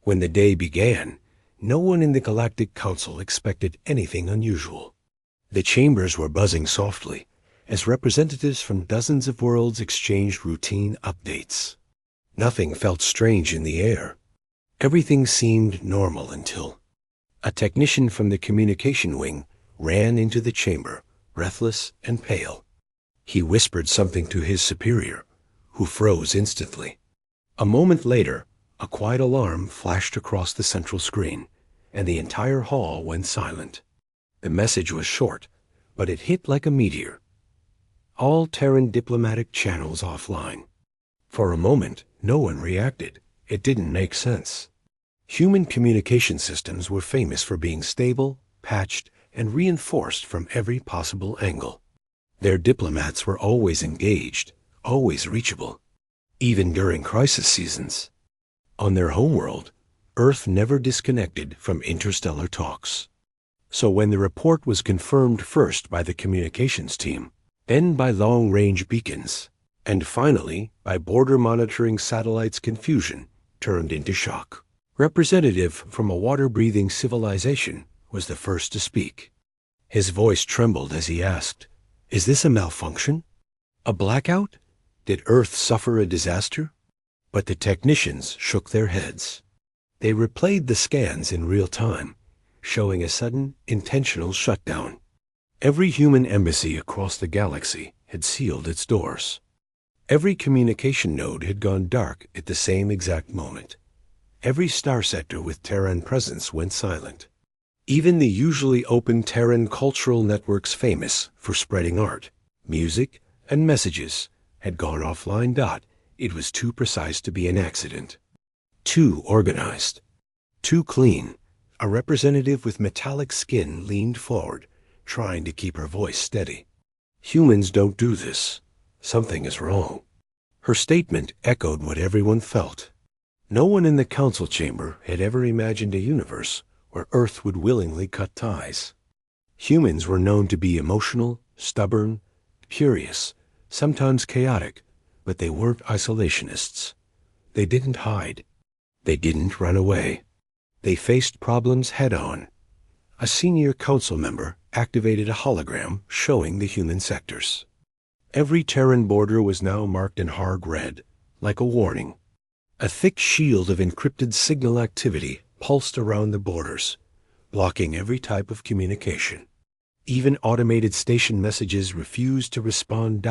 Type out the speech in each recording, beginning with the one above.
When the day began, no one in the Galactic Council expected anything unusual. The chambers were buzzing softly as representatives from dozens of worlds exchanged routine updates. Nothing felt strange in the air. Everything seemed normal until a technician from the communication wing ran into the chamber, breathless and pale. He whispered something to his superior, who froze instantly. A moment later, a quiet alarm flashed across the central screen, and the entire hall went silent. The message was short, but it hit like a meteor. All Terran diplomatic channels offline. For a moment, no one reacted. It didn't make sense. Human communication systems were famous for being stable, patched, and reinforced from every possible angle. Their diplomats were always engaged, always reachable, even during crisis seasons. On their homeworld, Earth never disconnected from interstellar talks. So when the report was confirmed first by the communications team, then by long-range beacons, and finally by border monitoring satellites, confusion turned into shock. Representative from a water-breathing civilization was the first to speak. His voice trembled as he asked, "Is this a malfunction? A blackout? Did Earth suffer a disaster?" But the technicians shook their heads. They replayed the scans in real time, showing a sudden, intentional shutdown. Every human embassy across the galaxy had sealed its doors. Every communication node had gone dark at the same exact moment. Every star sector with Terran presence went silent. Even the usually open Terran cultural networks famous for spreading art, music, and messages had gone offline. It was too precise to be an accident. Too organized. Too clean. A representative with metallic skin leaned forward, trying to keep her voice steady. "Humans don't do this. Something is wrong." Her statement echoed what everyone felt. No one in the council chamber had ever imagined a universe where Earth would willingly cut ties. Humans were known to be emotional, stubborn, curious, sometimes chaotic, but they weren't isolationists. They didn't hide. They didn't run away. They faced problems head-on. A senior council member activated a hologram showing the human sectors. Every Terran border was now marked in hard red, like a warning. A thick shield of encrypted signal activity pulsed around the borders, blocking every type of communication. Even automated station messages refused to respond.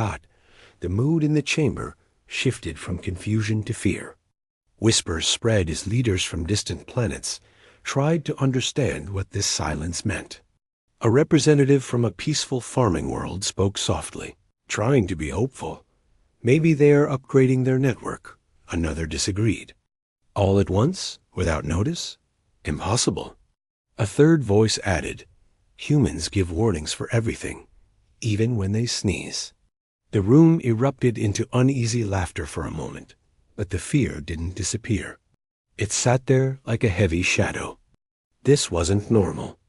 The mood in the chamber shifted from confusion to fear. Whispers spread as leaders from distant planets tried to understand what this silence meant. A representative from a peaceful farming world spoke softly, trying to be hopeful. "Maybe they are upgrading their network." Another disagreed. "All at once, without notice? Impossible." A third voice added, "Humans give warnings for everything, even when they sneeze." The room erupted into uneasy laughter for a moment, but the fear didn't disappear. It sat there like a heavy shadow. This wasn't normal.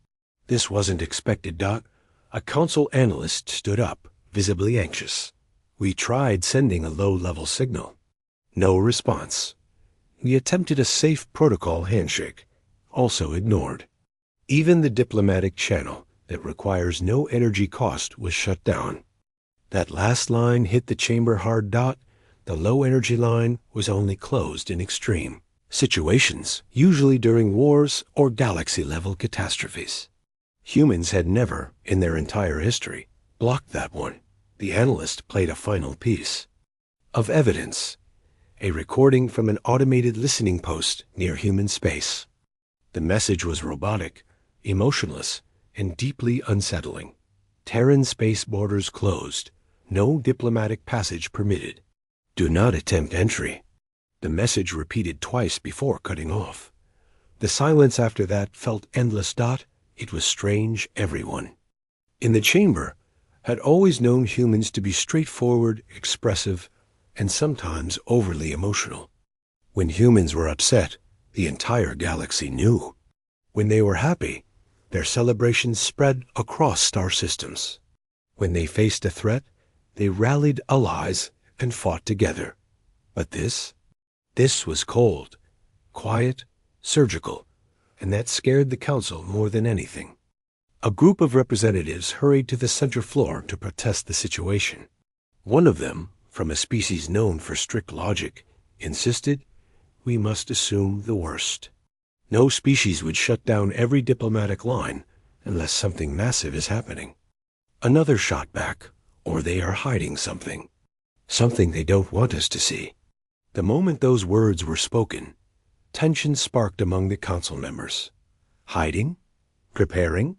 This wasn't expected. A council analyst stood up, visibly anxious. "We tried sending a low-level signal. No response. We attempted a safe protocol handshake. Also ignored. Even the diplomatic channel that requires no energy cost was shut down." That last line hit the chamber hard. The low-energy line was only closed in extreme situations, usually during wars or galaxy-level catastrophes. Humans had never, in their entire history, blocked that one. The analyst played a final piece of evidence. A recording from an automated listening post near human space. The message was robotic, emotionless, and deeply unsettling. Terran space borders closed. No diplomatic passage permitted. Do not attempt entry. The message repeated twice before cutting off. The silence after that felt endless. It was strange. Everyone in the chamber had always known humans to be straightforward, expressive, and sometimes overly emotional. When humans were upset, the entire galaxy knew. When they were happy, their celebrations spread across star systems. When they faced a threat, they rallied allies and fought together. But this was cold, quiet, surgical, and that scared the council more than anything. A group of representatives hurried to the center floor to protest the situation. One of them, from a species known for strict logic, insisted, "We must assume the worst. No species would shut down every diplomatic line unless something massive is happening." Another shot back, "Or they are hiding something. Something they don't want us to see." The moment those words were spoken, tension sparked among the council members. Hiding? Preparing?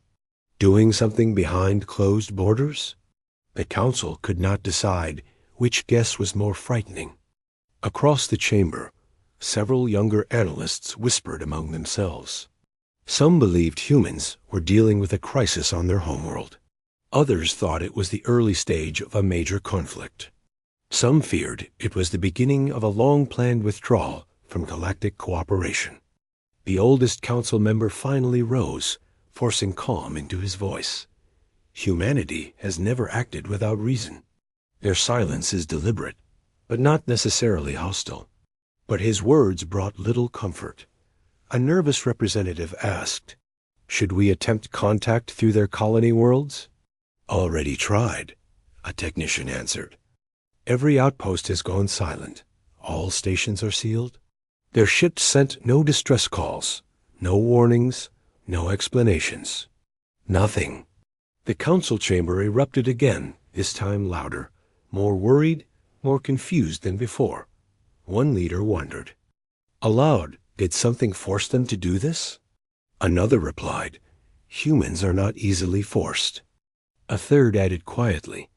Doing something behind closed borders? The council could not decide which guess was more frightening. Across the chamber, several younger analysts whispered among themselves. Some believed humans were dealing with a crisis on their homeworld. Others thought it was the early stage of a major conflict. Some feared it was the beginning of a long-planned withdrawal from galactic cooperation. The oldest council member finally rose, forcing calm into his voice. Humanity has never acted without reason. Their silence is deliberate, but not necessarily hostile. But his words brought little comfort. A nervous representative asked, "Should we attempt contact through their colony worlds?" "Already tried," a technician answered. "Every outpost has gone silent. All stations are sealed. Their ships sent no distress calls, no warnings, no explanations. Nothing." The council chamber erupted again, this time louder, more worried, more confused than before. One leader wondered. Aloud, did something force them to do this? Another replied, "Humans are not easily forced." A third added quietly,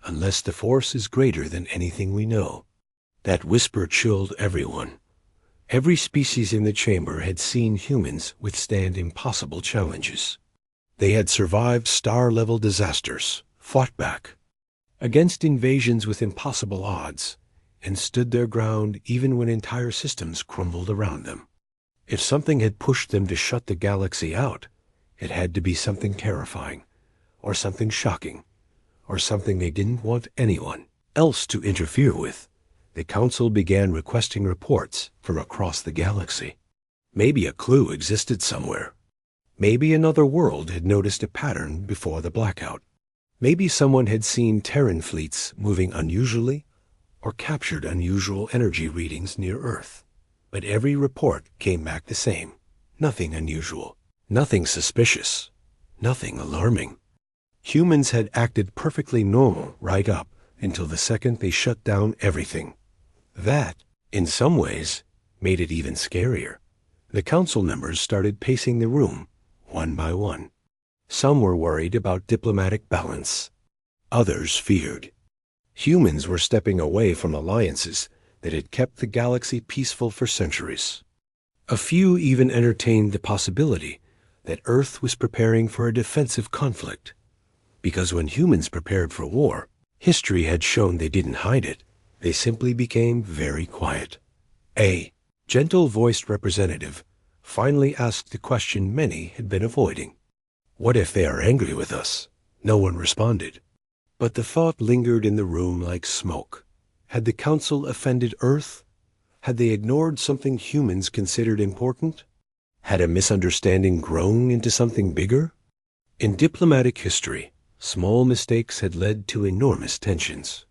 "Unless the force is greater than anything we know." That whisper chilled everyone. Every species in the chamber had seen humans withstand impossible challenges. They had survived star-level disasters, fought back against invasions with impossible odds, and stood their ground even when entire systems crumbled around them. If something had pushed them to shut the galaxy out, it had to be something terrifying, or something shocking, or something they didn't want anyone else to interfere with. The council began requesting reports from across the galaxy. Maybe a clue existed somewhere. Maybe another world had noticed a pattern before the blackout. Maybe someone had seen Terran fleets moving unusually or captured unusual energy readings near Earth. But every report came back the same. Nothing unusual, nothing suspicious, nothing alarming. Humans had acted perfectly normal right up until the second they shut down everything. That, in some ways, made it even scarier. The council members started pacing the room, one by one. Some were worried about diplomatic balance. Others feared. Humans were stepping away from alliances that had kept the galaxy peaceful for centuries. A few even entertained the possibility that Earth was preparing for a defensive conflict. Because when humans prepared for war, history had shown they didn't hide it. They simply became very quiet. A gentle-voiced representative finally asked the question many had been avoiding. "What if they are angry with us?" No one responded. But the thought lingered in the room like smoke. Had the council offended Earth? Had they ignored something humans considered important? Had a misunderstanding grown into something bigger? In diplomatic history, small mistakes had led to enormous tensions.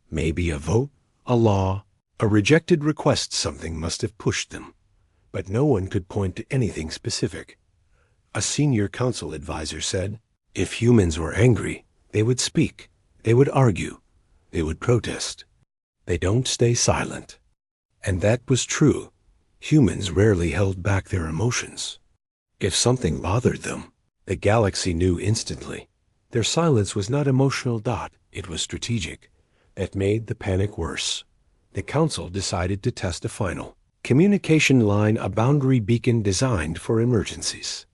Maybe a vote, a law, a rejected request, something must have pushed them. But no one could point to anything specific. A senior council advisor said, if humans were angry, they would speak, they would argue, they would protest. They don't stay silent. And that was true. Humans rarely held back their emotions. If something bothered them, the galaxy knew instantly. Their silence was not emotional, it was strategic. That made the panic worse. The council decided to test a final communication line, a boundary beacon designed for emergencies.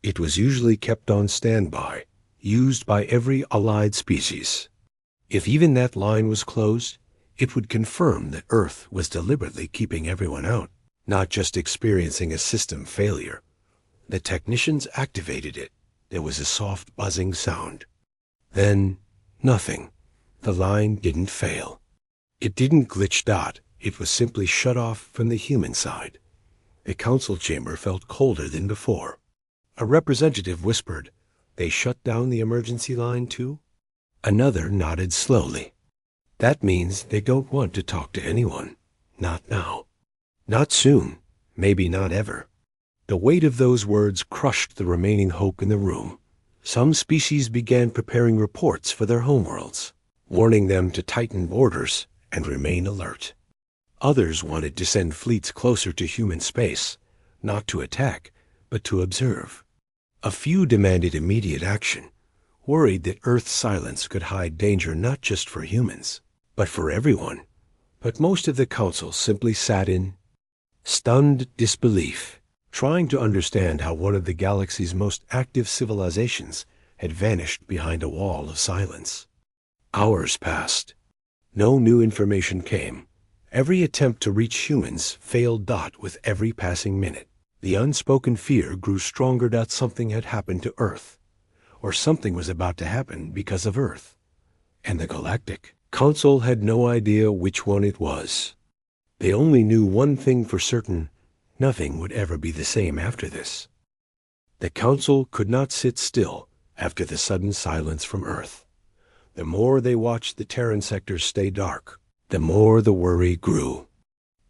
It was usually kept on standby, used by every allied species. If even that line was closed, it would confirm that Earth was deliberately keeping everyone out, not just experiencing a system failure. The technicians activated it. There was a soft buzzing sound. Then, nothing. The line didn't fail. It didn't glitch. It was simply shut off from the human side. The council chamber felt colder than before. A representative whispered, "They shut down the emergency line too?" Another nodded slowly. "That means they don't want to talk to anyone. Not now. Not soon. Maybe not ever." The weight of those words crushed the remaining hope in the room. Some species began preparing reports for their homeworlds, warning them to tighten borders and remain alert. Others wanted to send fleets closer to human space, not to attack, but to observe. A few demanded immediate action, worried that Earth's silence could hide danger not just for humans, but for everyone. But most of the council simply sat in stunned disbelief, trying to understand how one of the galaxy's most active civilizations had vanished behind a wall of silence. Hours passed. No new information came. Every attempt to reach humans failed with every passing minute. The unspoken fear grew stronger that something had happened to Earth, or something was about to happen because of Earth. And the Galactic Council had no idea which one it was. They only knew one thing for certain: nothing would ever be the same after this. The Council could not sit still after the sudden silence from Earth. The more they watched the Terran sectors stay dark, the more the worry grew.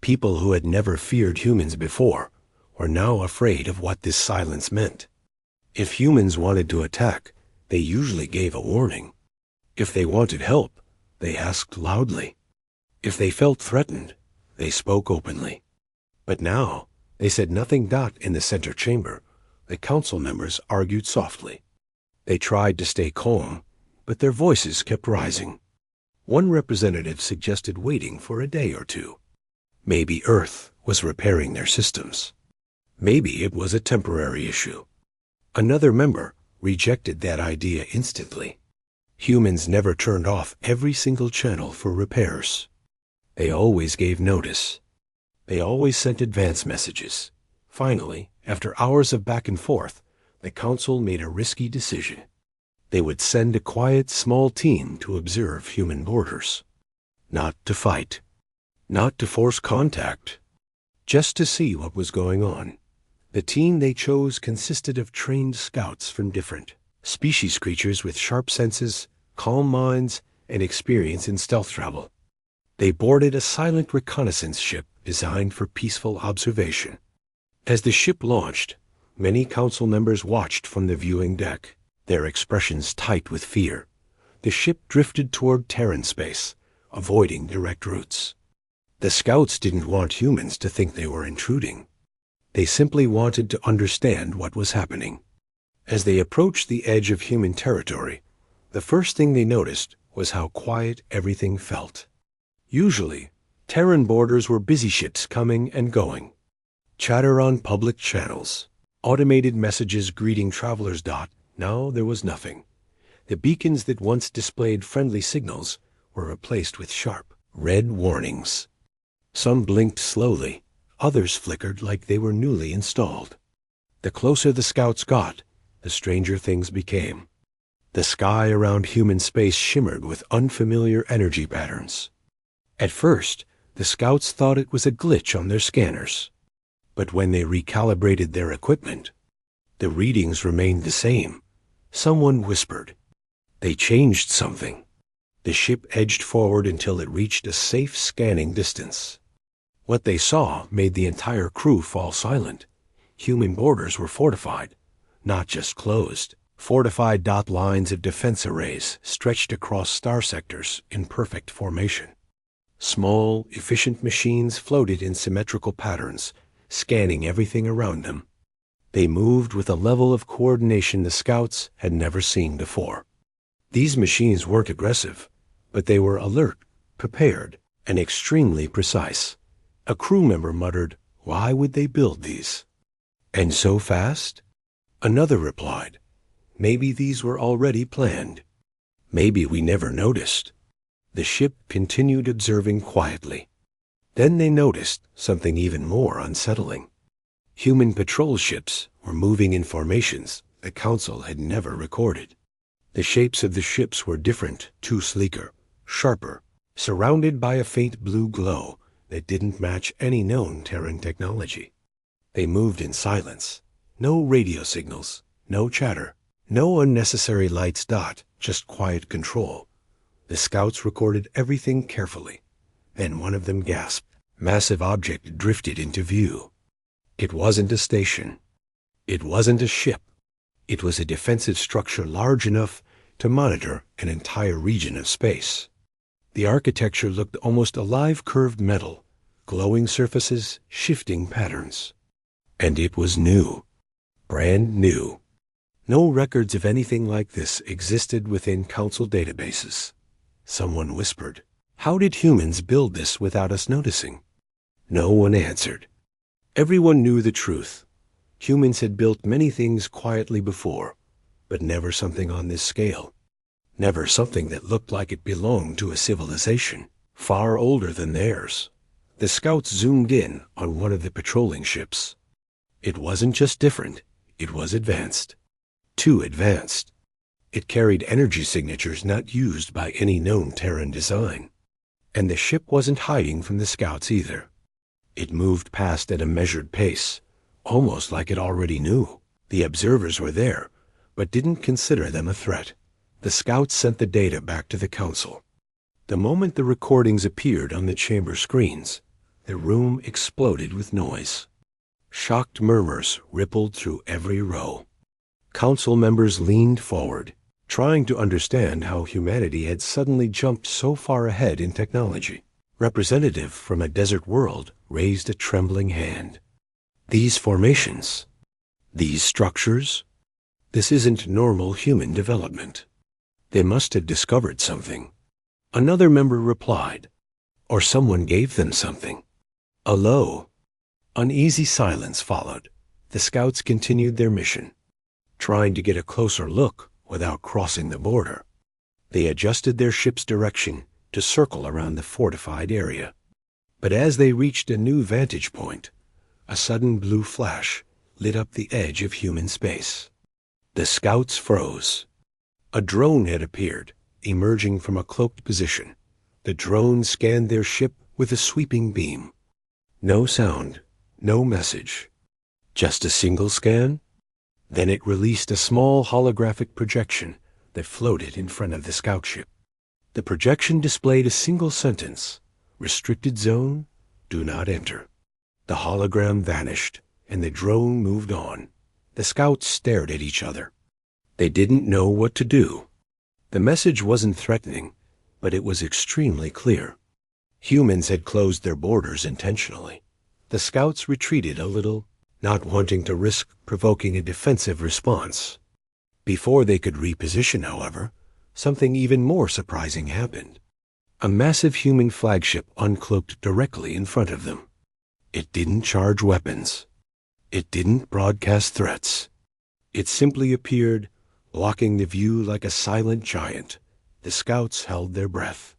People who had never feared humans before were now afraid of what this silence meant. If humans wanted to attack, they usually gave a warning. If they wanted help, they asked loudly. If they felt threatened, they spoke openly. But now, they said nothing. In the center chamber, the council members argued softly. They tried to stay calm, but their voices kept rising. One representative suggested waiting for a day or two. Maybe Earth was repairing their systems. Maybe it was a temporary issue. Another member rejected that idea instantly. Humans never turned off every single channel for repairs. They always gave notice. They always sent advance messages. Finally, after hours of back and forth, the council made a risky decision. They would send a quiet, small team to observe human borders. Not to fight. Not to force contact. Just to see what was going on. The team they chose consisted of trained scouts from different species, creatures with sharp senses, calm minds, and experience in stealth travel. They boarded a silent reconnaissance ship designed for peaceful observation. As the ship launched, many council members watched from the viewing deck, their expressions tight with fear. The ship drifted toward Terran space, avoiding direct routes. The scouts didn't want humans to think they were intruding. They simply wanted to understand what was happening. As they approached the edge of human territory, the first thing they noticed was how quiet everything felt. Usually, Terran borders were busy ships coming and going. Chatter on public channels, automated messages greeting travelers. Now there was nothing. The beacons that once displayed friendly signals were replaced with sharp, red warnings. Some blinked slowly, others flickered like they were newly installed. The closer the scouts got, the stranger things became. The sky around human space shimmered with unfamiliar energy patterns. At first, the scouts thought it was a glitch on their scanners. But when they recalibrated their equipment, the readings remained the same. Someone whispered. They changed something. The ship edged forward until it reached a safe scanning distance. What they saw made the entire crew fall silent. Human borders were fortified, not just closed. Fortified. Lines of defense arrays stretched across star sectors in perfect formation. Small, efficient machines floated in symmetrical patterns, scanning everything around them. They moved with a level of coordination the scouts had never seen before. These machines weren't aggressive, but they were alert, prepared, and extremely precise. A crew member muttered, "Why would they build these? And so fast?" Another replied, "Maybe these were already planned. Maybe we never noticed." The ship continued observing quietly. Then they noticed something even more unsettling. Human patrol ships were moving in formations the Council had never recorded. The shapes of the ships were different, too sleeker, sharper, surrounded by a faint blue glow that didn't match any known Terran technology. They moved in silence. No radio signals, no chatter, no unnecessary lights dot, just quiet control. The scouts recorded everything carefully. Then one of them gasped. Massive object drifted into view. It wasn't a station. It wasn't a ship. It was a defensive structure large enough to monitor an entire region of space. The architecture looked almost alive, curved metal, glowing surfaces, shifting patterns. And it was new. Brand new. No records of anything like this existed within Council databases. Someone whispered, "How did humans build this without us noticing?" No one answered. Everyone knew the truth. Humans had built many things quietly before, but never something on this scale. Never something that looked like it belonged to a civilization far older than theirs. The scouts zoomed in on one of the patrolling ships. It wasn't just different, it was advanced. Too advanced. It carried energy signatures not used by any known Terran design. And the ship wasn't hiding from the scouts either. It moved past at a measured pace, almost like it already knew. The observers were there, but didn't consider them a threat. The scouts sent the data back to the Council. The moment the recordings appeared on the chamber screens, the room exploded with noise. Shocked murmurs rippled through every row. Council members leaned forward, trying to understand how humanity had suddenly jumped so far ahead in technology. Representative from a desert world raised a trembling hand. These formations, these structures, this isn't normal human development. They must have discovered something. Another member replied, or someone gave them something. A low, uneasy silence followed. The scouts continued their mission, trying to get a closer look without crossing the border. They adjusted their ship's direction to circle around the fortified area. But as they reached a new vantage point, a sudden blue flash lit up the edge of human space. The scouts froze. A drone had appeared, emerging from a cloaked position. The drone scanned their ship with a sweeping beam. No sound, no message. Just a single scan? Then it released a small holographic projection that floated in front of the scout ship. The projection displayed a single sentence: "Restricted zone, do not enter." The hologram vanished, and the drone moved on. The scouts stared at each other. They didn't know what to do. The message wasn't threatening, but it was extremely clear. Humans had closed their borders intentionally. The scouts retreated a little, not wanting to risk provoking a defensive response. Before they could reposition, however, something even more surprising happened. A massive human flagship uncloaked directly in front of them. It didn't charge weapons. It didn't broadcast threats. It simply appeared, blocking the view like a silent giant. The scouts held their breath.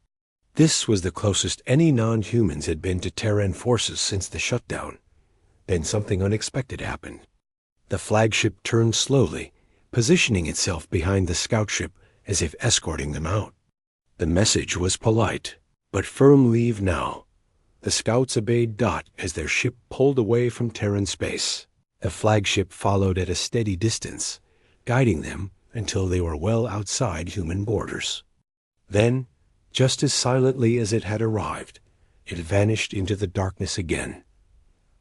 This was the closest any non-humans had been to Terran forces since the shutdown. Then something unexpected happened. The flagship turned slowly, positioning itself behind the scout ship as if escorting them out. The message was polite, but firm: "Leave now." The scouts obeyed Dot as their ship pulled away from Terran space. The flagship followed at a steady distance, guiding them until they were well outside human borders. Then, just as silently as it had arrived, it vanished into the darkness again.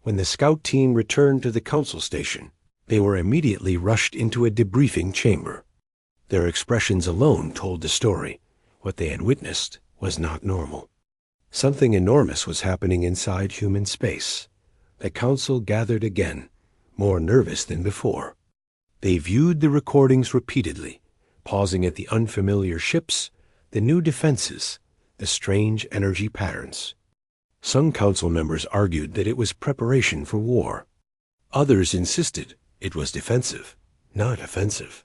When the scout team returned to the Council station, they were immediately rushed into a debriefing chamber. Their expressions alone told the story. What they had witnessed was not normal. Something enormous was happening inside human space. The Council gathered again, more nervous than before. They viewed the recordings repeatedly, pausing at the unfamiliar ships, the new defenses, the strange energy patterns. Some Council members argued that it was preparation for war. Others insisted it was defensive, not offensive.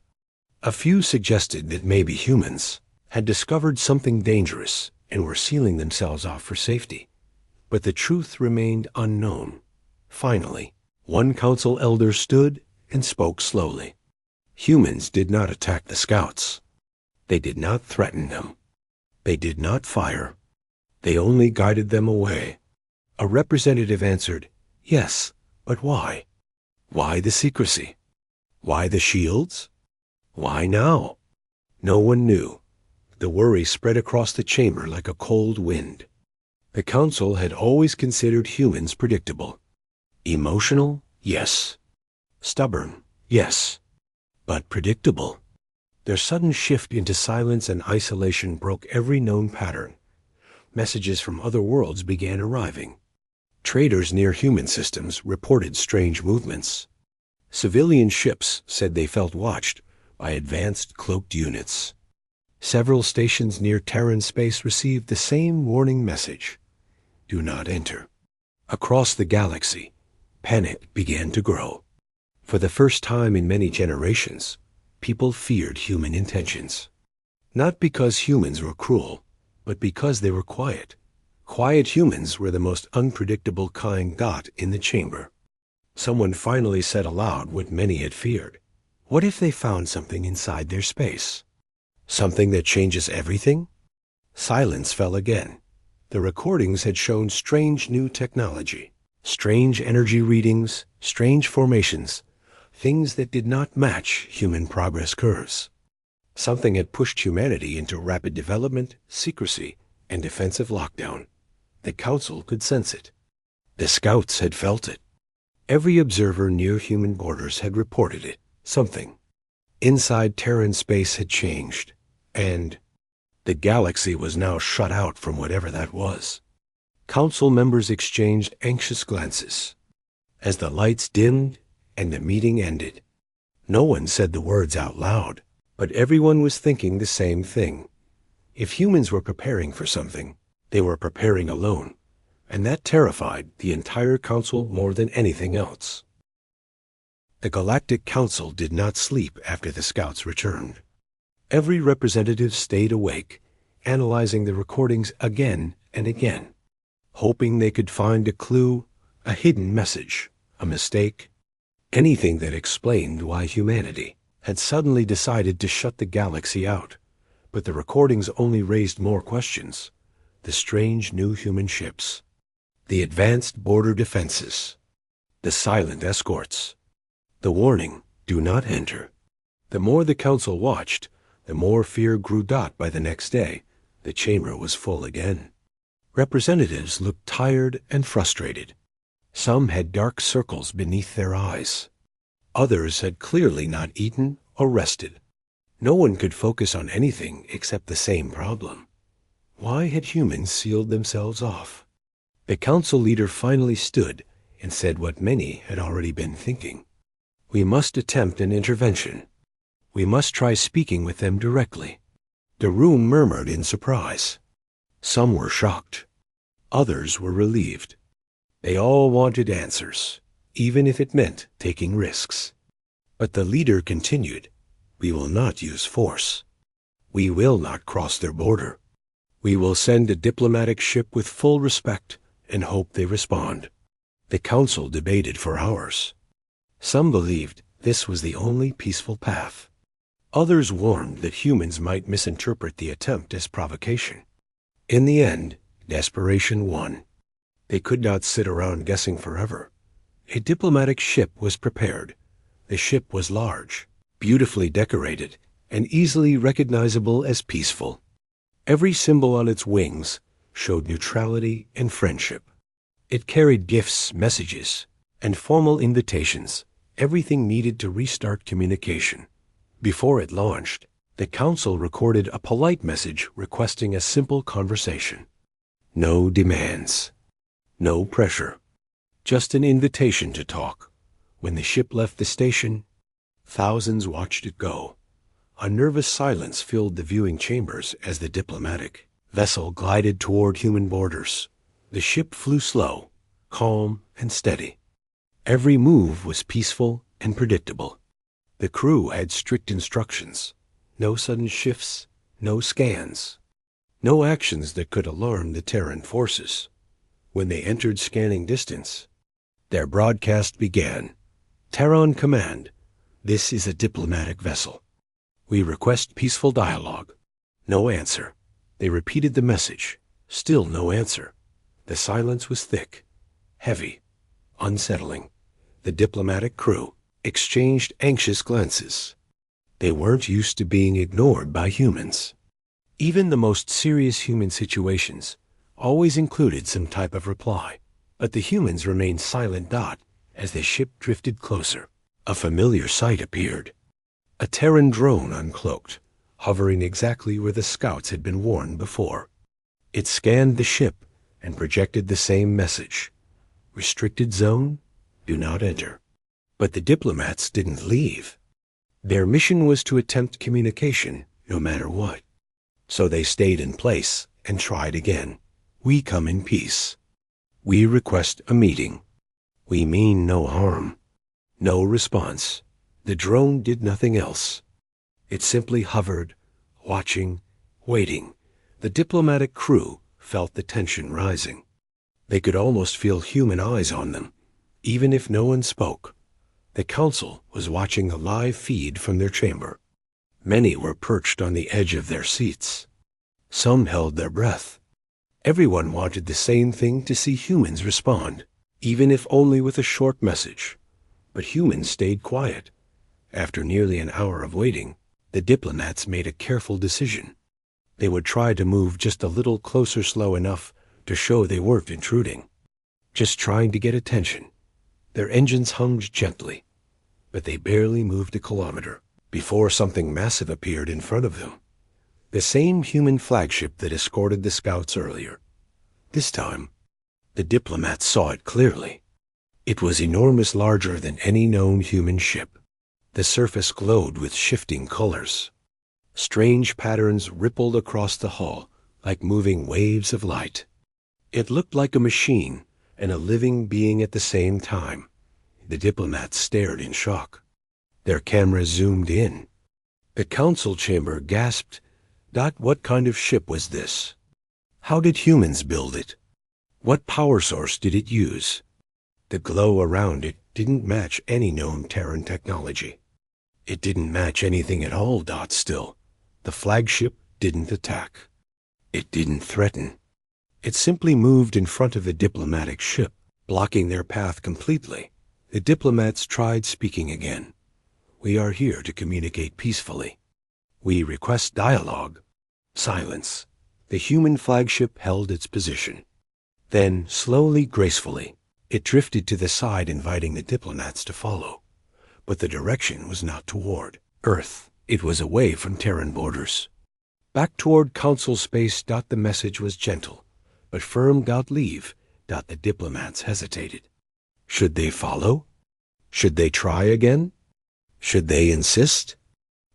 A few suggested that maybe humans had discovered something dangerous and were sealing themselves off for safety. But the truth remained unknown. Finally, one Council elder stood and spoke slowly. Humans did not attack the scouts. They did not threaten them. They did not fire. They only guided them away. A representative answered, "Yes, but why?" Why the secrecy? Why the shields? Why now? No one knew. The worry spread across the chamber like a cold wind. The council had always considered humans predictable. Emotional? Yes. Stubborn? Yes. But predictable? Their sudden shift into silence and isolation broke every known pattern. Messages from other worlds began arriving. Traders near human systems reported strange movements. Civilian ships said they felt watched by advanced cloaked units. Several stations near Terran space received the same warning message: do not enter. Across the galaxy, panic began to grow. For the first time in many generations, people feared human intentions. Not because humans were cruel, but because they were quiet. Quiet humans were the most unpredictable kind got in the chamber. Someone finally said aloud what many had feared. What if they found something inside their space? Something that changes everything? Silence fell again. The recordings had shown strange new technology, strange energy readings, strange formations, things that did not match human progress curves. Something had pushed humanity into rapid development, secrecy, and defensive lockdown. The council could sense it. The scouts had felt it. Every observer near human borders had reported it. Something inside Terran space had changed, and the galaxy was now shut out from whatever that was. Council members exchanged anxious glances. As the lights dimmed and the meeting ended, no one said the words out loud, but everyone was thinking the same thing. If humans were preparing for something, they were preparing alone, and that terrified the entire council more than anything else. The Galactic Council did not sleep after the scouts returned. Every representative stayed awake, analyzing the recordings again and again, hoping they could find a clue, a hidden message, a mistake, anything that explained why humanity had suddenly decided to shut the galaxy out. But the recordings only raised more questions. The strange new human ships, the advanced border defenses, the silent escorts, the warning, do not enter. The more the council watched, the more fear grew. By the next day, the chamber was full again. Representatives looked tired and frustrated. Some had dark circles beneath their eyes. Others had clearly not eaten or rested. No one could focus on anything except the same problem. Why had humans sealed themselves off? The council leader finally stood and said what many had already been thinking. We must attempt an intervention. We must try speaking with them directly. The room murmured in surprise. Some were shocked. Others were relieved. They all wanted answers, even if it meant taking risks. But the leader continued, we will not use force. We will not cross their border. We will send a diplomatic ship with full respect and hope they respond. The council debated for hours. Some believed this was the only peaceful path. Others warned that humans might misinterpret the attempt as provocation. In the end, desperation won. They could not sit around guessing forever. A diplomatic ship was prepared. The ship was large, beautifully decorated, and easily recognizable as peaceful. Every symbol on its wings showed neutrality and friendship. It carried gifts, messages, and formal invitations, everything needed to restart communication. Before it launched, the council recorded a polite message requesting a simple conversation. No demands. No pressure. Just an invitation to talk. When the ship left the station, thousands watched it go. A nervous silence filled the viewing chambers as the diplomatic vessel glided toward human borders. The ship flew slow, calm, and steady. Every move was peaceful and predictable. The crew had strict instructions. No sudden shifts, no scans, no actions that could alarm the Terran forces. When they entered scanning distance, their broadcast began. Terran Command, this is a diplomatic vessel. We request peaceful dialogue. No answer. They repeated the message. Still no answer. The silence was thick, heavy, unsettling. The diplomatic crew exchanged anxious glances. They weren't used to being ignored by humans. Even the most serious human situations always included some type of reply. But the humans remained silent. As the ship drifted closer, a familiar sight appeared. A Terran drone uncloaked, hovering exactly where the scouts had been warned before. It scanned the ship and projected the same message. Restricted zone, do not enter. But the diplomats didn't leave. Their mission was to attempt communication no matter what. So they stayed in place and tried again. We come in peace. We request a meeting. We mean no harm. No response. The drone did nothing else. It simply hovered, watching, waiting. The diplomatic crew felt the tension rising. They could almost feel human eyes on them, even if no one spoke. The council was watching the live feed from their chamber. Many were perched on the edge of their seats. Some held their breath. Everyone wanted the same thing: to see humans respond, even if only with a short message. But humans stayed quiet. After nearly an hour of waiting, the diplomats made a careful decision. They would try to move just a little closer, slow enough to show they weren't intruding, just trying to get attention. Their engines hummed gently, but they barely moved a kilometer before something massive appeared in front of them. The same human flagship that escorted the scouts earlier. This time, the diplomats saw it clearly. It was enormous, larger than any known human ship. The surface glowed with shifting colors. Strange patterns rippled across the hull like moving waves of light. It looked like a machine and a living being at the same time. The diplomats stared in shock. Their cameras zoomed in. The council chamber gasped. What kind of ship was this? How did humans build it? What power source did it use? The glow around it didn't match any known Terran technology. It didn't match anything at all. Still, the flagship didn't attack. It didn't threaten. It simply moved in front of the diplomatic ship, blocking their path completely. The diplomats tried speaking again. We are here to communicate peacefully. We request dialogue. Silence. The human flagship held its position. Then, slowly, gracefully, it drifted to the side, inviting the diplomats to follow. But the direction was not toward Earth. It was away from Terran borders. Back toward Council space. The message was gentle, but firm. Leave. The diplomats hesitated. Should they follow? Should they try again? Should they insist?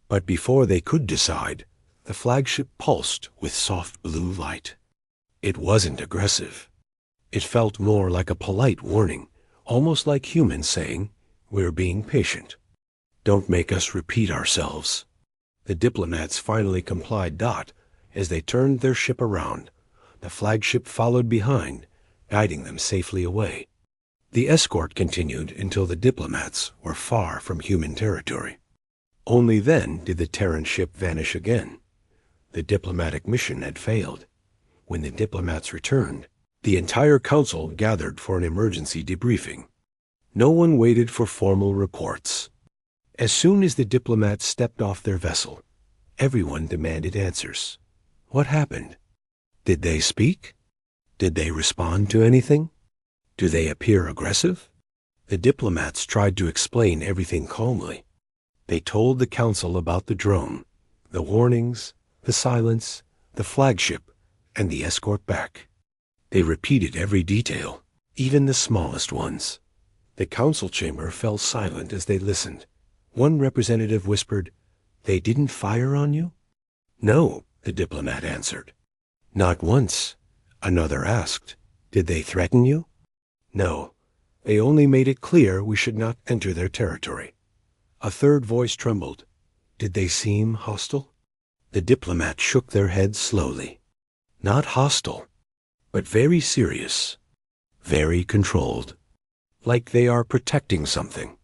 But before they could decide, the flagship pulsed with soft blue light. It wasn't aggressive. It felt more like a polite warning, almost like humans saying, "We're being patient. Don't make us repeat ourselves." The diplomats finally complied. As they turned their ship around, the flagship followed behind, guiding them safely away. The escort continued until the diplomats were far from human territory. Only then did the Terran ship vanish again. The diplomatic mission had failed. When the diplomats returned, the entire council gathered for an emergency debriefing. No one waited for formal reports. As soon as the diplomats stepped off their vessel, everyone demanded answers. What happened? Did they speak? Did they respond to anything? Do they appear aggressive? The diplomats tried to explain everything calmly. They told the council about the drone, the warnings, the silence, the flagship, and the escort back. They repeated every detail, even the smallest ones. The council chamber fell silent as they listened. One representative whispered, "They didn't fire on you?" "No," the diplomat answered. "Not once." Another asked, "Did they threaten you?" "No. They only made it clear we should not enter their territory." A third voice trembled. "Did they seem hostile?" The diplomats shook their heads slowly. Not hostile, but very serious, very controlled, like they are protecting something.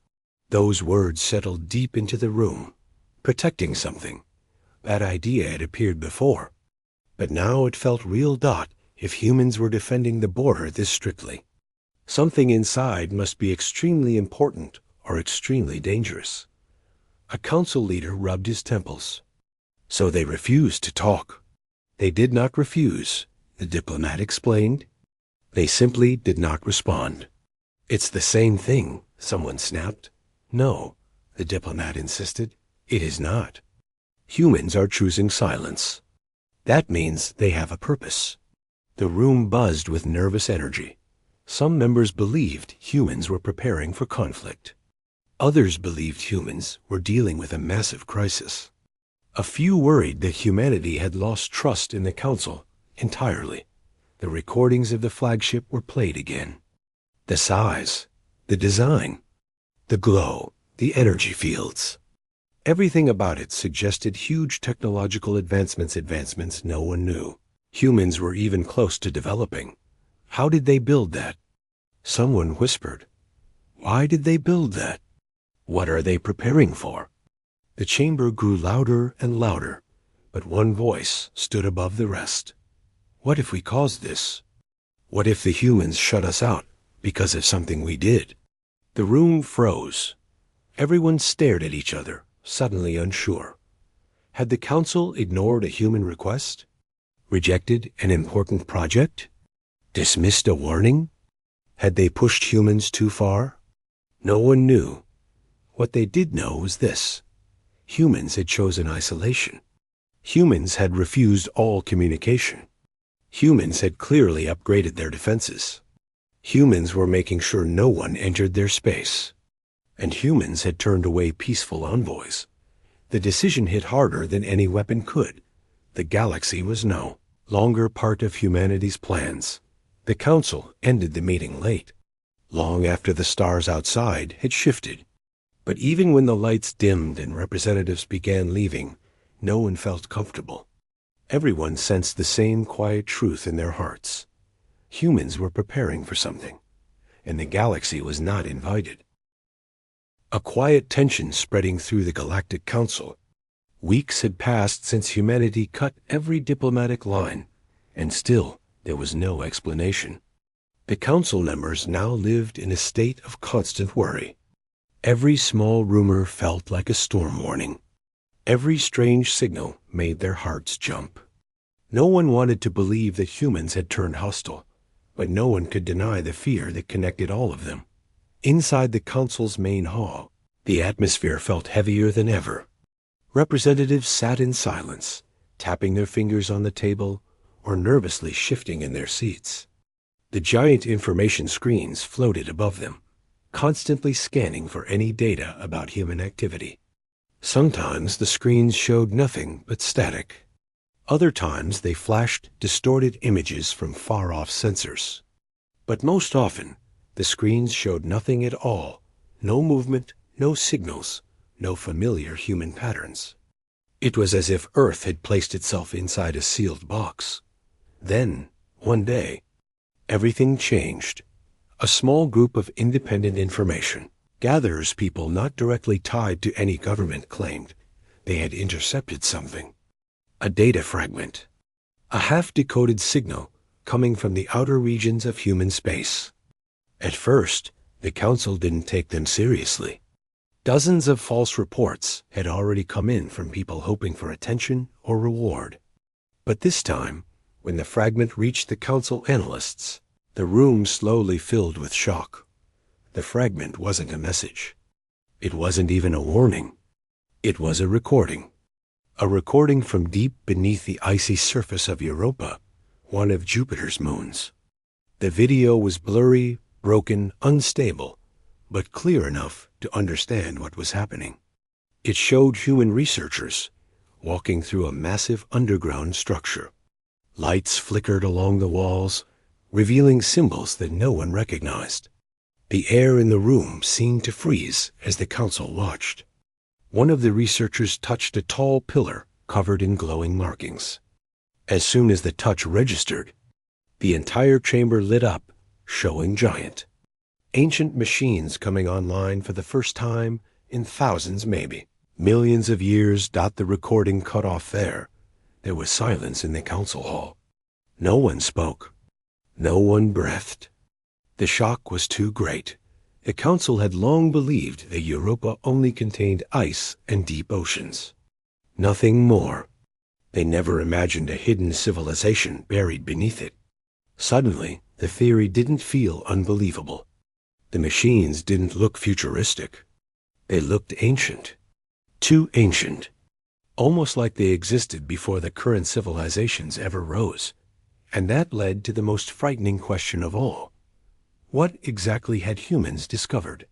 Those words settled deep into the room. Protecting something. That idea had appeared before, but now it felt real. If humans were defending the border this strictly, Something inside must be extremely important or extremely dangerous. A council leader rubbed his temples. So they refused to talk. They did not refuse, the diplomat explained. They simply did not respond. It's the same thing, someone snapped. No, the diplomat insisted. It is not. Humans are choosing silence. That means they have a purpose. The room buzzed with nervous energy. Some members believed humans were preparing for conflict. Others believed humans were dealing with a massive crisis. A few worried that humanity had lost trust in the council entirely. The recordings of the flagship were played again. The size, the design, the glow, the energy fields. Everything about it suggested huge technological advancements no one knew. Humans were even close to developing. How did they build that? Someone whispered. Why did they build that? What are they preparing for? The chamber grew louder and louder, but one voice stood above the rest. What if we caused this? What if the humans shut us out because of something we did? The room froze. Everyone stared at each other, suddenly unsure. Had the council ignored a human request? Rejected an important project? Dismissed a warning? Had they pushed humans too far? No one knew. What they did know was this. Humans had chosen isolation. Humans had refused all communication. Humans had clearly upgraded their defenses. Humans were making sure no one entered their space. And humans had turned away peaceful envoys. The decision hit harder than any weapon could. The galaxy was no longer part of humanity's plans. The council ended the meeting late, long after the stars outside had shifted. But even when the lights dimmed and representatives began leaving, no one felt comfortable. Everyone sensed the same quiet truth in their hearts. Humans were preparing for something, and the galaxy was not invited. A quiet tension spreading through the Galactic Council. Weeks had passed since humanity cut every diplomatic line, and still there was no explanation. The council members now lived in a state of constant worry. Every small rumor felt like a storm warning. Every strange signal made their hearts jump. No one wanted to believe that humans had turned hostile, but no one could deny the fear that connected all of them. Inside the council's main hall, the atmosphere felt heavier than ever. Representatives sat in silence, tapping their fingers on the table or nervously shifting in their seats. The giant information screens floated above them, constantly scanning for any data about human activity. Sometimes the screens showed nothing but static. Other times they flashed distorted images from far-off sensors. But most often, the screens showed nothing at all. No movement, no signals, no familiar human patterns. It was as if Earth had placed itself inside a sealed box. Then, one day, everything changed. A small group of independent information gatherers, people not directly tied to any government, claimed they had intercepted something. A data fragment. A half-decoded signal coming from the outer regions of human space. At first, the council didn't take them seriously. Dozens of false reports had already come in from people hoping for attention or reward. But this time, when the fragment reached the council analysts, the room slowly filled with shock. The fragment wasn't a message. It wasn't even a warning. It was a recording. A recording from deep beneath the icy surface of Europa, one of Jupiter's moons. The video was blurry, broken, unstable, but clear enough to understand what was happening. It showed human researchers walking through a massive underground structure. Lights flickered along the walls, revealing symbols that no one recognized. The air in the room seemed to freeze as the council watched. One of the researchers touched a tall pillar covered in glowing markings. As soon as the touch registered, the entire chamber lit up, showing giant. Ancient machines coming online for the first time in thousands, maybe. Millions of years. The recording cut off there. There was silence in the council hall. No one spoke. No one breathed. The shock was too great. The council had long believed that Europa only contained ice and deep oceans. Nothing more. They never imagined a hidden civilization buried beneath it. Suddenly, the theory didn't feel unbelievable. The machines didn't look futuristic. They looked ancient. Too ancient. Almost like they existed before the current civilizations ever rose. And that led to the most frightening question of all. What exactly had humans discovered?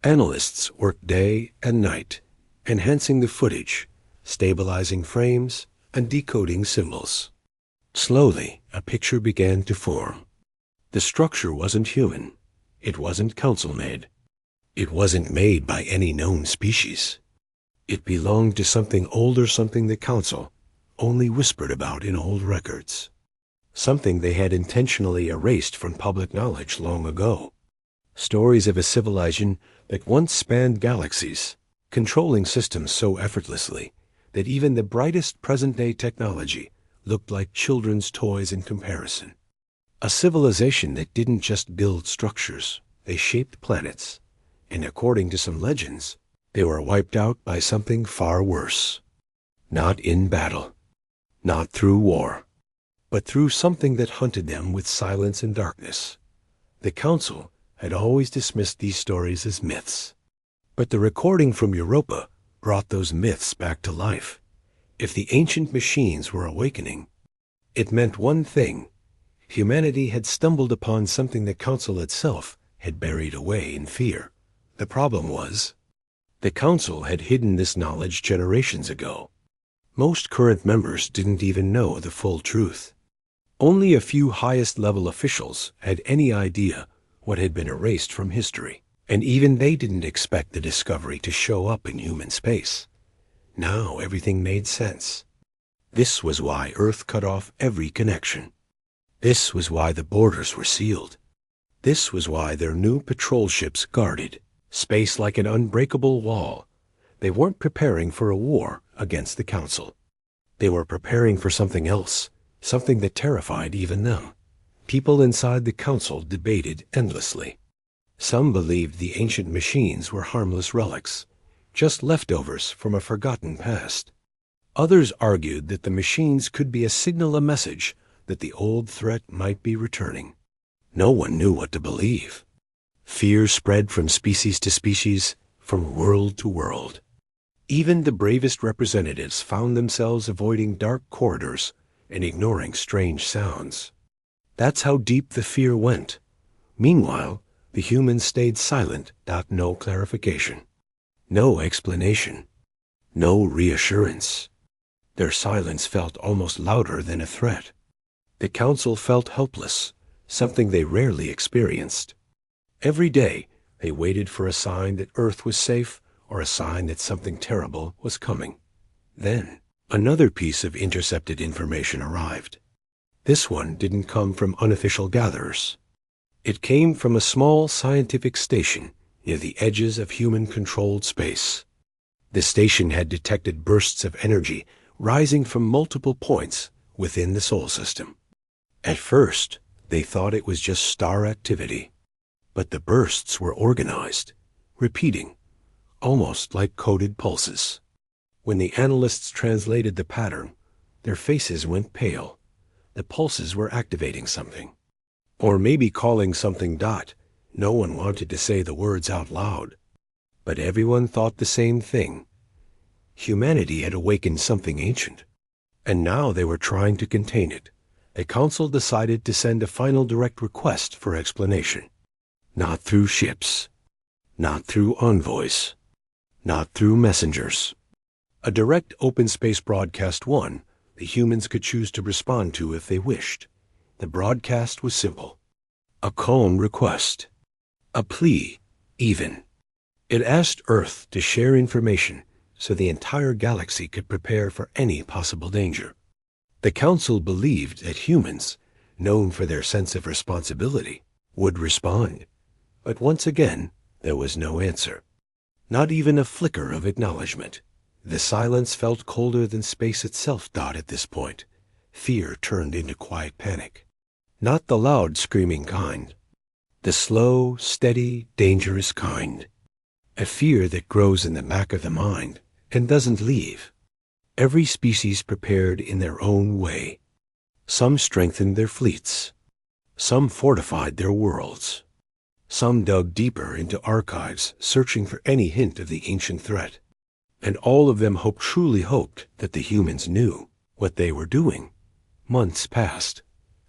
Analysts worked day and night, enhancing the footage, stabilizing frames, and decoding symbols. Slowly, a picture began to form. The structure wasn't human. It wasn't council-made. It wasn't made by any known species. It belonged to something older, something the council only whispered about in old records. Something they had intentionally erased from public knowledge long ago. Stories of a civilization that once spanned galaxies, controlling systems so effortlessly that even the brightest present-day technology looked like children's toys in comparison. A civilization that didn't just build structures, they shaped planets, and according to some legends, they were wiped out by something far worse. Not in battle, not through war, but through something that hunted them with silence and darkness. The council had always dismissed these stories as myths. But the recording from Europa brought those myths back to life. If the ancient machines were awakening, it meant one thing. Humanity had stumbled upon something the council itself had buried away in fear. The problem was, the council had hidden this knowledge generations ago. Most current members didn't even know the full truth. Only a few highest-level officials had any idea what had been erased from history, and even they didn't expect the discovery to show up in human space. Now everything made sense. This was why Earth cut off every connection. This was why the borders were sealed. This was why their new patrol ships guarded space like an unbreakable wall. They weren't preparing for a war against the council. They were preparing for something else, something that terrified even them. People inside the council debated endlessly. Some believed the ancient machines were harmless relics, just leftovers from a forgotten past. Others argued that the machines could be a signal, a message that the old threat might be returning. No one knew what to believe. Fear spread from species to species, from world to world. Even the bravest representatives found themselves avoiding dark corridors and ignoring strange sounds. That's how deep the fear went. Meanwhile, the humans stayed silent, no clarification, no explanation, no reassurance. Their silence felt almost louder than a threat. The council felt helpless, something they rarely experienced. Every day, they waited for a sign that Earth was safe or a sign that something terrible was coming. Then, another piece of intercepted information arrived. This one didn't come from unofficial gatherers. It came from a small scientific station near the edges of human-controlled space. The station had detected bursts of energy rising from multiple points within the Sol system. At first, they thought it was just star activity. But the bursts were organized, repeating, almost like coded pulses. When the analysts translated the pattern, their faces went pale. The pulses were activating something. Or maybe calling something dot. No one wanted to say the words out loud. But everyone thought the same thing. Humanity had awakened something ancient. And now they were trying to contain it. The council decided to send a final direct request for explanation. Not through ships. Not through envoys. Not through messengers. A direct open space broadcast one the humans could choose to respond to if they wished. The broadcast was simple. A calm request. A plea, even. It asked Earth to share information so the entire galaxy could prepare for any possible danger. The Council believed that humans, known for their sense of responsibility, would respond. But once again, there was no answer. Not even a flicker of acknowledgement. The silence felt colder than space itself at this point. Fear turned into quiet panic. Not the loud, screaming kind. The slow, steady, dangerous kind. A fear that grows in the back of the mind and doesn't leave. Every species prepared in their own way. Some strengthened their fleets. Some fortified their worlds. Some dug deeper into archives, searching for any hint of the ancient threat. And all of them truly hoped that the humans knew what they were doing. Months passed.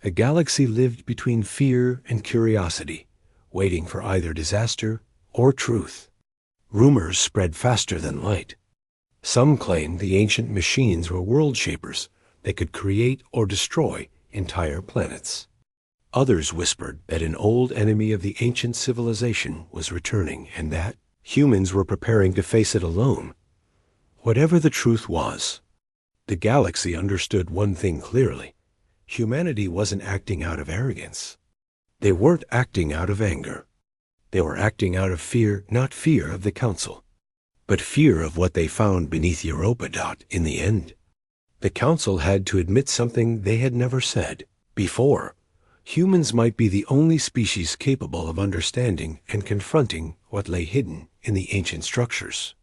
A galaxy lived between fear and curiosity, waiting for either disaster or truth. Rumors spread faster than light. Some claimed the ancient machines were world shapers that could create or destroy entire planets. Others whispered that an old enemy of the ancient civilization was returning and that humans were preparing to face it alone. Whatever the truth was, the galaxy understood one thing clearly. Humanity wasn't acting out of arrogance. They weren't acting out of anger. They were acting out of fear, not fear of the Council, but fear of what they found beneath Europa. In the end, the Council had to admit something they had never said before. Humans might be the only species capable of understanding and confronting what lay hidden in the ancient structures.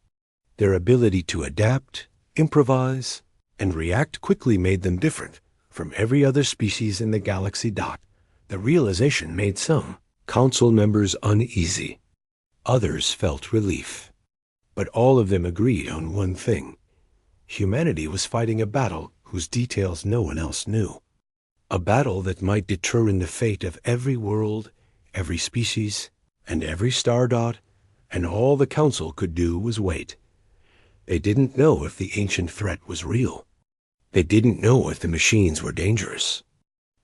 Their ability to adapt, improvise, and react quickly made them different from every other species in the galaxy. The realization made some Council members uneasy. Others felt relief. But all of them agreed on one thing. Humanity was fighting a battle whose details no one else knew. A battle that might determine the fate of every world, every species, and every star. And all the Council could do was wait. They didn't know if the ancient threat was real. They didn't know if the machines were dangerous.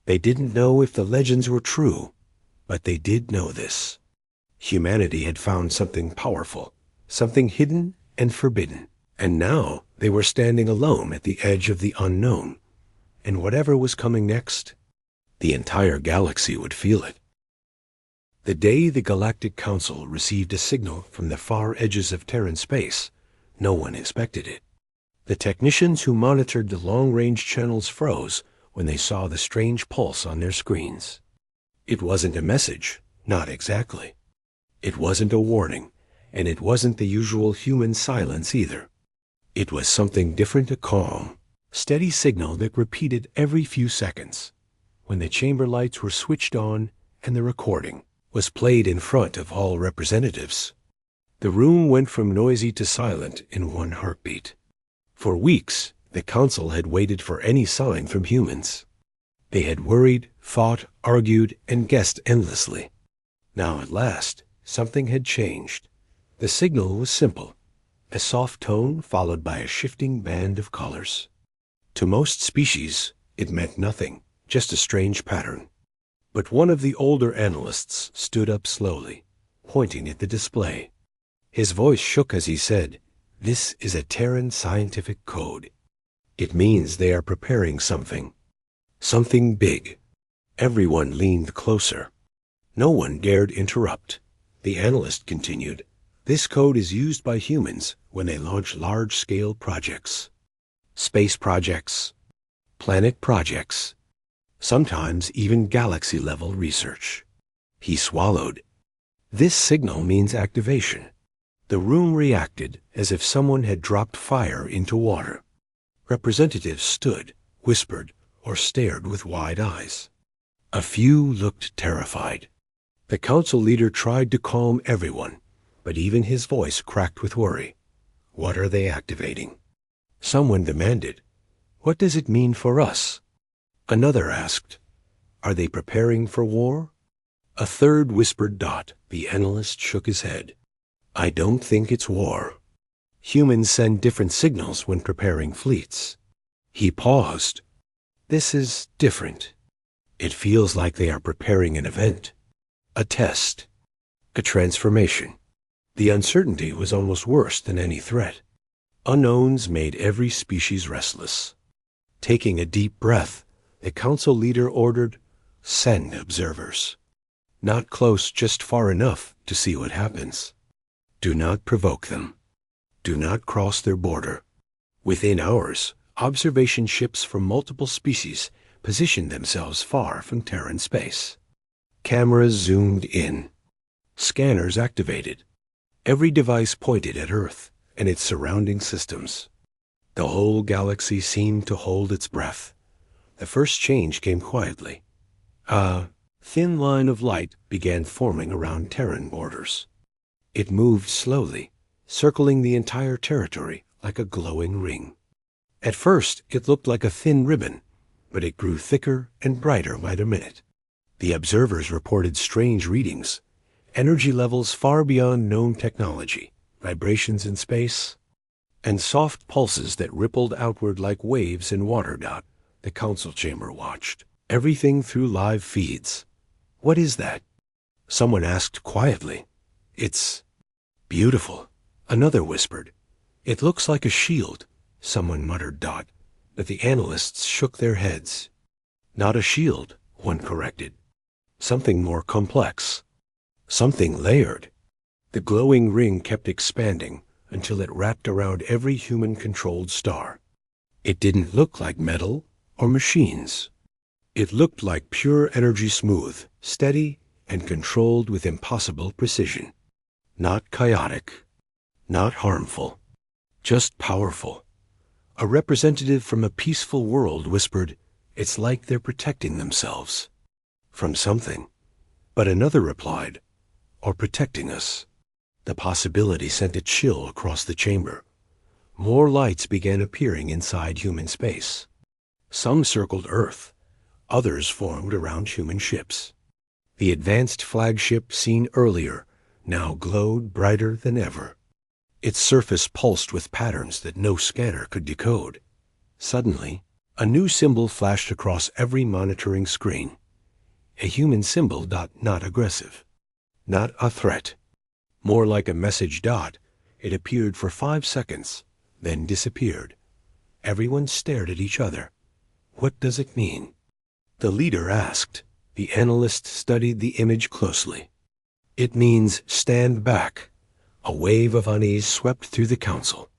They didn't know if the legends were true. But they did know this. Humanity had found something powerful, something hidden and forbidden. And now they were standing alone at the edge of the unknown. And whatever was coming next, the entire galaxy would feel it. The day the Galactic Council received a signal from the far edges of Terran space, no one expected it. The technicians who monitored the long-range channels froze when they saw the strange pulse on their screens. It wasn't a message, not exactly. It wasn't a warning, and it wasn't the usual human silence either. It was something different, a calm, steady signal that repeated every few seconds. When the chamber lights were switched on and the recording was played in front of all representatives, the room went from noisy to silent in one heartbeat. For weeks, the Council had waited for any sign from humans. They had worried, fought, argued, and guessed endlessly. Now at last, something had changed. The signal was simple, a soft tone followed by a shifting band of colors. To most species, it meant nothing, just a strange pattern. But one of the older analysts stood up slowly, pointing at the display. His voice shook as he said, "This is a Terran scientific code. It means they are preparing something. Something big." Everyone leaned closer. No one dared interrupt. The analyst continued, "This code is used by humans when they launch large-scale projects. Space projects, planet projects, sometimes even galaxy-level research." He swallowed. "This signal means activation." The room reacted as if someone had dropped fire into water. Representatives stood, whispered, or stared with wide eyes. A few looked terrified. The Council leader tried to calm everyone, but even his voice cracked with worry. "What are they activating?" Someone demanded, "What does it mean for us?" Another asked, "Are they preparing for war?" A third whispered. The analyst shook his head. "I don't think it's war. Humans send different signals when preparing fleets." He paused. "This is different. It feels like they are preparing an event, a test, a transformation." The uncertainty was almost worse than any threat. Unknowns made every species restless. Taking a deep breath, the Council leader ordered, "Send observers. Not close, just far enough to see what happens. Do not provoke them. Do not cross their border." Within hours, observation ships from multiple species positioned themselves far from Terran space. Cameras zoomed in. Scanners activated. Every device pointed at Earth and its surrounding systems. The whole galaxy seemed to hold its breath. The first change came quietly. A thin line of light began forming around Terran borders. It moved slowly, circling the entire territory like a glowing ring. At first, it looked like a thin ribbon, but it grew thicker and brighter by the minute. The observers reported strange readings, energy levels far beyond known technology, vibrations in space, and soft pulses that rippled outward like waves in water. The council chamber watched everything through live feeds. "What is that?" Someone asked quietly. "It's beautiful," another whispered. "It looks like a shield," someone muttered. But the analysts shook their heads. "Not a shield," one corrected. "Something more complex. Something layered." The glowing ring kept expanding until it wrapped around every human-controlled star. It didn't look like metal or machines. It looked like pure energy, smooth, steady, and controlled with impossible precision. Not chaotic, not harmful, just powerful. A representative from a peaceful world whispered, "It's like they're protecting themselves from something." But another replied, "Or protecting us." The possibility sent a chill across the chamber. More lights began appearing inside human space. Some circled Earth. Others formed around human ships. The advanced flagship seen earlier now glowed brighter than ever. Its surface pulsed with patterns that no scanner could decode. Suddenly, a new symbol flashed across every monitoring screen. A human symbol. Not aggressive. Not a threat. More like a message. It appeared for 5 seconds, then disappeared. Everyone stared at each other. "What does it mean?" The leader asked. The analyst studied the image closely. "It means stand back." A wave of unease swept through the council.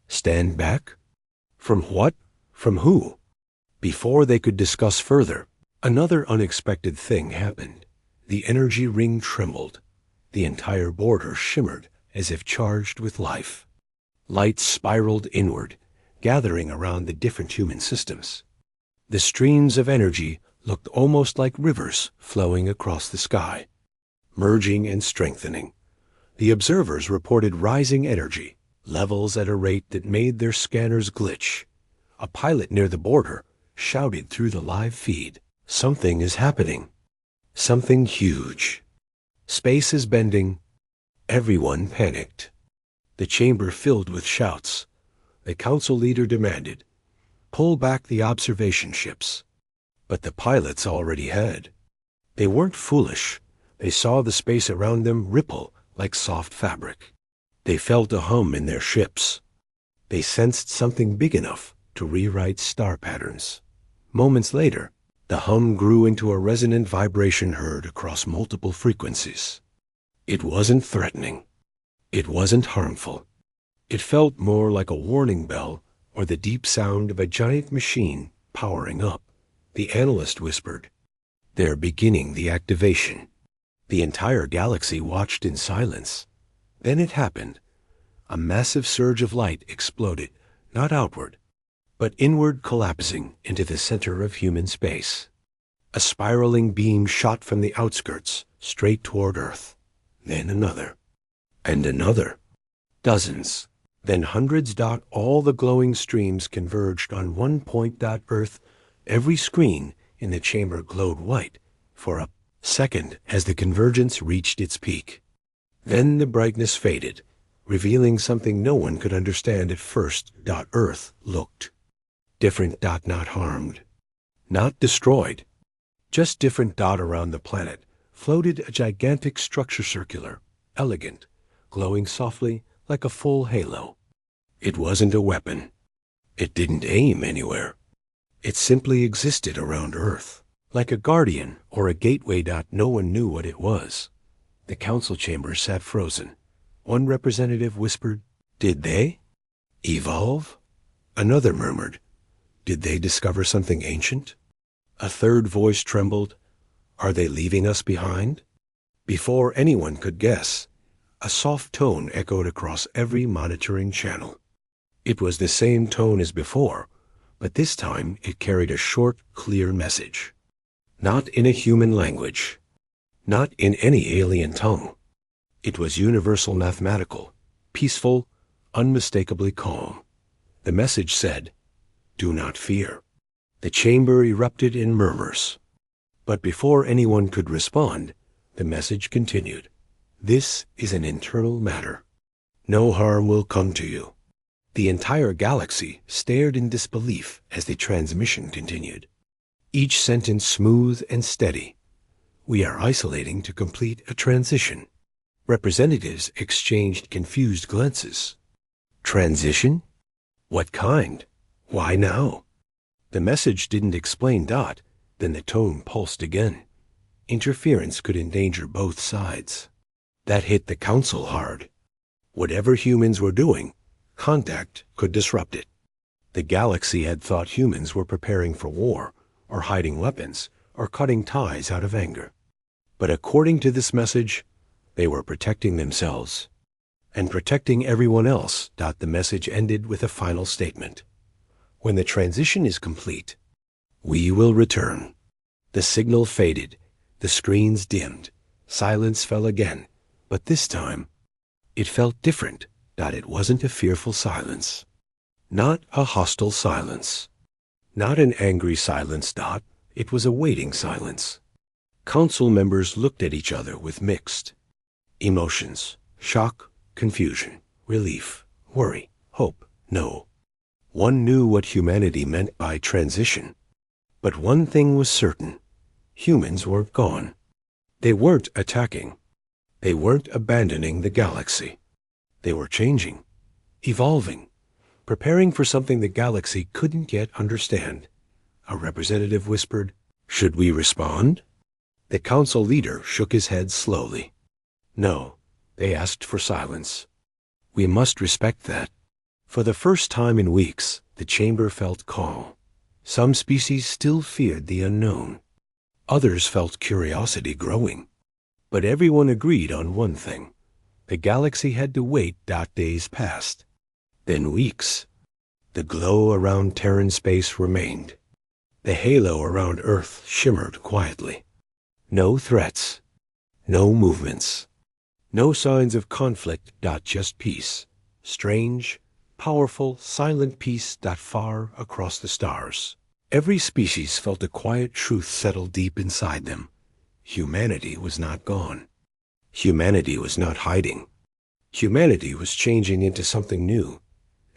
Stand back? From what? From who? Before they could discuss further, another unexpected thing happened. The energy ring trembled. The entire border shimmered as if charged with life. Lights spiraled inward, gathering around the different human systems. The streams of energy looked almost like rivers flowing across the sky, merging and strengthening. The observers reported rising energy levels at a rate that made their scanners glitch. A pilot near the border shouted through the live feed, "Something is happening. Something huge. Space is bending." Everyone panicked. The chamber filled with shouts. The council leader demanded, "Pull back the observation ships." But the pilots already had. They weren't foolish. They saw the space around them ripple like soft fabric. They felt a hum in their ships. They sensed something big enough to rewrite star patterns. Moments later, the hum grew into a resonant vibration heard across multiple frequencies. It wasn't threatening. It wasn't harmful. It felt more like a warning bell or the deep sound of a giant machine powering up. The analyst whispered, "They're beginning the activation." The entire galaxy watched in silence. Then it happened. A massive surge of light exploded, not outward, but inward, collapsing into the center of human space. A spiraling beam shot from the outskirts straight toward Earth. Then another. And another. Dozens. Then hundreds. All the glowing streams converged on one point. Earth. Every screen in the chamber glowed white for a second as the convergence reached its peak. Then the brightness faded, revealing something no one could understand at first. Earth looked different. Not harmed, not destroyed, just different. Around the planet floated a gigantic structure, circular, elegant, glowing softly like a full halo. It wasn't a weapon. It didn't aim anywhere. It simply existed around Earth, like a guardian or a gateway. No one knew what it was. The council chamber sat frozen. One representative whispered, "Did they evolve?" Another murmured, "Did they discover something ancient?" A third voice trembled, Are they leaving us behind? Before anyone could guess, a soft tone echoed across every monitoring channel. It was the same tone as before, but this time it carried a short, clear message. Not in a human language, not in any alien tongue. It was universal, mathematical, peaceful, unmistakably calm. The message said, "Do not fear." The chamber erupted in murmurs. But before anyone could respond, the message continued. "This is an internal matter. No harm will come to you." The entire galaxy stared in disbelief as the transmission continued. Each sentence smooth and steady. "We are isolating to complete a transition." Representatives exchanged confused glances. Transition? What kind? Why now? The message didn't explain. Then the tone pulsed again. Interference could endanger both sides. That hit the council hard. Whatever humans were doing, contact could disrupt it. The galaxy had thought humans were preparing for war, or hiding weapons, or cutting ties out of anger. But according to this message, they were protecting themselves and protecting everyone else. The message ended with a final statement. When the transition is complete, we will return. The signal faded, the screens dimmed, silence fell again, but this time, it felt different. It wasn't a fearful silence, not a hostile silence, not an angry silence. It was a waiting silence. Council members looked at each other with mixed emotions: shock, confusion, relief, worry, hope. No one knew what humanity meant by transition. But one thing was certain: humans weren't gone. They weren't attacking. They weren't abandoning the galaxy. They were changing, evolving, preparing for something the galaxy couldn't yet understand. A representative whispered, "Should we respond?" The council leader shook his head slowly. No, they asked for silence. We must respect that. For the first time in weeks, the chamber felt calm. Some species still feared the unknown. Others felt curiosity growing. But everyone agreed on one thing. The galaxy had to wait. Days passed. Then weeks. The glow around Terran space remained. The halo around Earth shimmered quietly. No threats. No movements. No signs of conflict. Just peace. Strange, powerful, silent peace. Far across the stars. Every species felt a quiet truth settle deep inside them. Humanity was not gone. Humanity was not hiding. Humanity was changing into something new.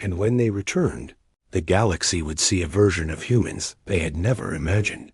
And when they returned, the galaxy would see a version of humans they had never imagined.